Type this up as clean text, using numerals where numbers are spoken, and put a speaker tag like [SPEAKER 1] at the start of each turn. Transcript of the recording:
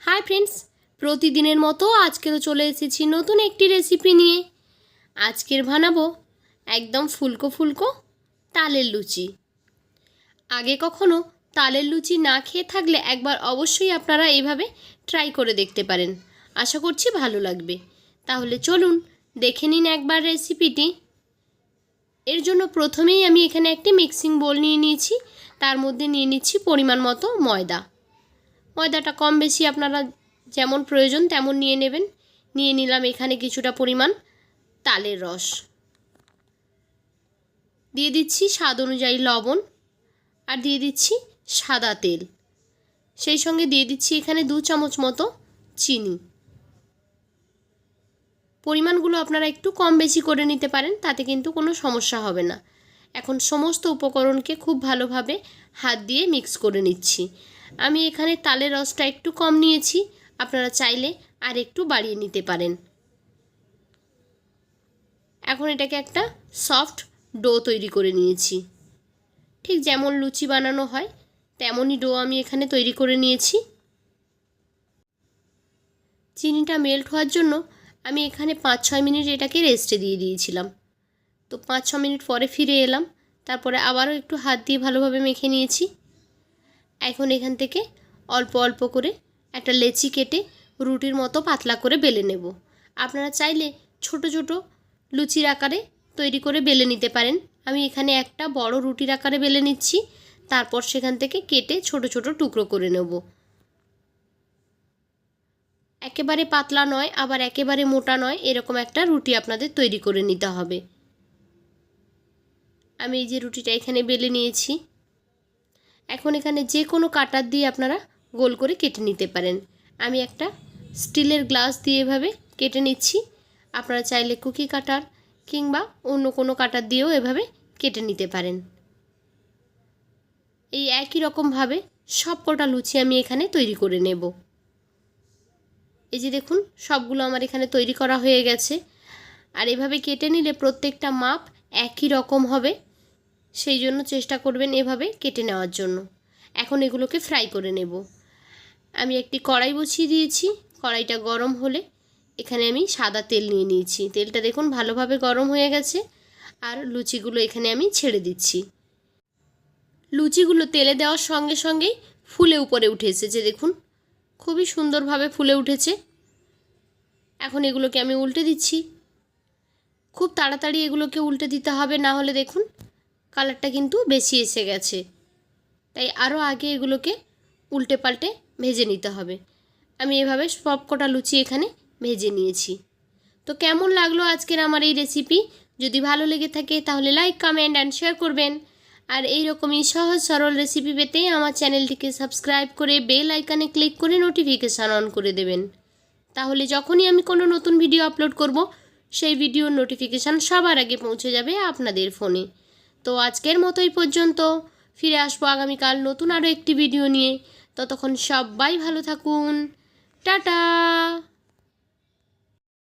[SPEAKER 1] Hi friends, প্রতিদিনের মতো আজকেও চলে এসেছি নতুন একটি রেসিপি নিয়ে। আজকের বানাবো একদম ফুলকো ফুলকো তালের লুচি। আগে কখনো তালের লুচি না খেয়ে থাকলে একবার অবশ্যই আপনারা এইভাবে ট্রাই করে দেখতে পারেন। আশা করছি ভালো লাগবে। তাহলে চলুন দেখে নিন একবার রেসিপিটি। এর জন্য প্রথমেই আমি এখানে একটি মিক্সিং বোল নিয়ে নিয়েছি। তার মধ্যে নিয়ে নিচ্ছি পরিমাণ মতো ময়দা। ময়দাটা কম বেশি আপনারা যেমন প্রয়োজন তেমন নিয়ে নেবেন। নিয়ে নিলাম এখানে কিছুটা পরিমাণ তালের রস, দিয়ে দিচ্ছি স্বাদ অনুযায়ী লবণ, আর দিয়ে দিচ্ছি সাদা তেল। সেই সঙ্গে দিয়ে দিচ্ছি এখানে 2 চামচ মতো চিনি। পরিমাণগুলো আপনারা একটু কম বেশি করে নিতে পারেন, তাতে কিন্তু কোনো সমস্যা হবে না। এখন সমস্ত উপকরণকে খুব ভালোভাবে হাত দিয়ে মিক্স করে নিচ্ছি। আমি এখানে তালের রসটা একটু কম নিয়েছি, আপনারা চাইলে আর একটু বাড়িয়ে নিতে পারেন। এখন এটাকে একটা সফট ডো তৈরি করে নিয়েছি। ঠিক যেমন লুচি বানানো হয় তেমনই ডো আমি এখানে তৈরি করে নিয়েছি। চিনিটা মেল্ট হওয়ার জন্য আমি এখানে 5-6 মিনিট এটাকে রেস্টে দিয়ে দিয়েছিলাম। তো 5-6 মিনিট পরে ফিরে এলাম। তারপরে আবারও একটু হাত দিয়ে ভালোভাবে মেখে নিয়েছি। এখন এখান থেকে অল্প অল্প করে একটা লেচি কেটে রুটির মতো পাতলা করে বেলে নেব। আপনারা চাইলে ছোট ছোট লুচির আকারে তৈরি করে বেলে নিতে পারেন। আমি এখানে একটা বড় রুটির আকারে বেলে নিচ্ছি। তারপর সেখান থেকে কেটে ছোট ছোট টুকরো করে নেব। একেবারে পাতলা নয়, আবার একেবারে মোটা নয়, এরকম একটা রুটি আপনাদের তৈরি করে নিতে হবে। আমি এই যে রুটিটা এখানে বেলে নিয়েছি। এখন এখানে যে কোনো কাটার দিয়ে আপনারা গোল করে কেটে নিতে পারেন। আমি একটা স্টিলের গ্লাস দিয়ে এভাবে কেটে নিচ্ছি। আপনারা চাইলে কুকি কাটার কিংবা অন্য কোনো কাটার দিয়েও এভাবে কেটে নিতে পারেন। এই একই রকমভাবে সবকটা লুচি আমি এখানে তৈরি করে নেব। এই যে দেখুন, সবগুলো আমার এখানে তৈরি করা হয়ে গেছে। আর এভাবে কেটে নিলে প্রত্যেকটা মাপ একই রকম হবে, সেই জন্য চেষ্টা করবেন এভাবে কেটে নেওয়ার জন্য। এখন এগুলোকে ফ্রাই করে নেব। আমি একটি কড়াই বসিয়ে দিয়েছি। কড়াইটা গরম হলে এখানে আমি সাদা তেল নিয়ে নিয়েছি। তেলটা দেখুন ভালোভাবে গরম হয়ে গেছে। আর লুচিগুলো এখানে আমি ছেড়ে দিচ্ছি। লুচিগুলো তেলে দেওয়ার সঙ্গে সঙ্গেই ফুলে উপরে উঠে এসেছে। দেখুন খুবই সুন্দরভাবে ফুলে উঠেছে। এখন এগুলোকে আমি উল্টে দিচ্ছি। খুব তাড়াতাড়ি এগুলোকে উল্টে দিতে হবে, না হলে দেখুন কালারটা কিন্তু বেশি এসে গেছে। তাই আরও আগে এগুলোকে উল্টে পাল্টে ভেজে নিতে হবে। আমি এভাবে সবকটা লুচি এখানে ভেজে নিয়েছি। তো কেমন লাগলো আজকের আমার এই রেসিপি? যদি ভালো লেগে থাকে তাহলে লাইক, কমেন্ট অ্যান্ড শেয়ার করবেন। আর এই রকমই সহজ সরল রেসিপি পেতে আমার চ্যানেলটিকে সাবস্ক্রাইব করে বেল আইকনে ক্লিক করে নোটিফিকেশান অন করে দেবেন। তাহলে যখনই আমি কোনো নতুন ভিডিও আপলোড করব সেই ভিডিওর নোটিফিকেশান সবার আগে পৌঁছে যাবে আপনাদের ফোনে। তো আজকের মতোই পর্যন্ত। ফিরে আসবো আগামীকাল নতুন আরও একটি ভিডিও নিয়ে। ততক্ষণ সবাই ভালো থাকুন। টাটা।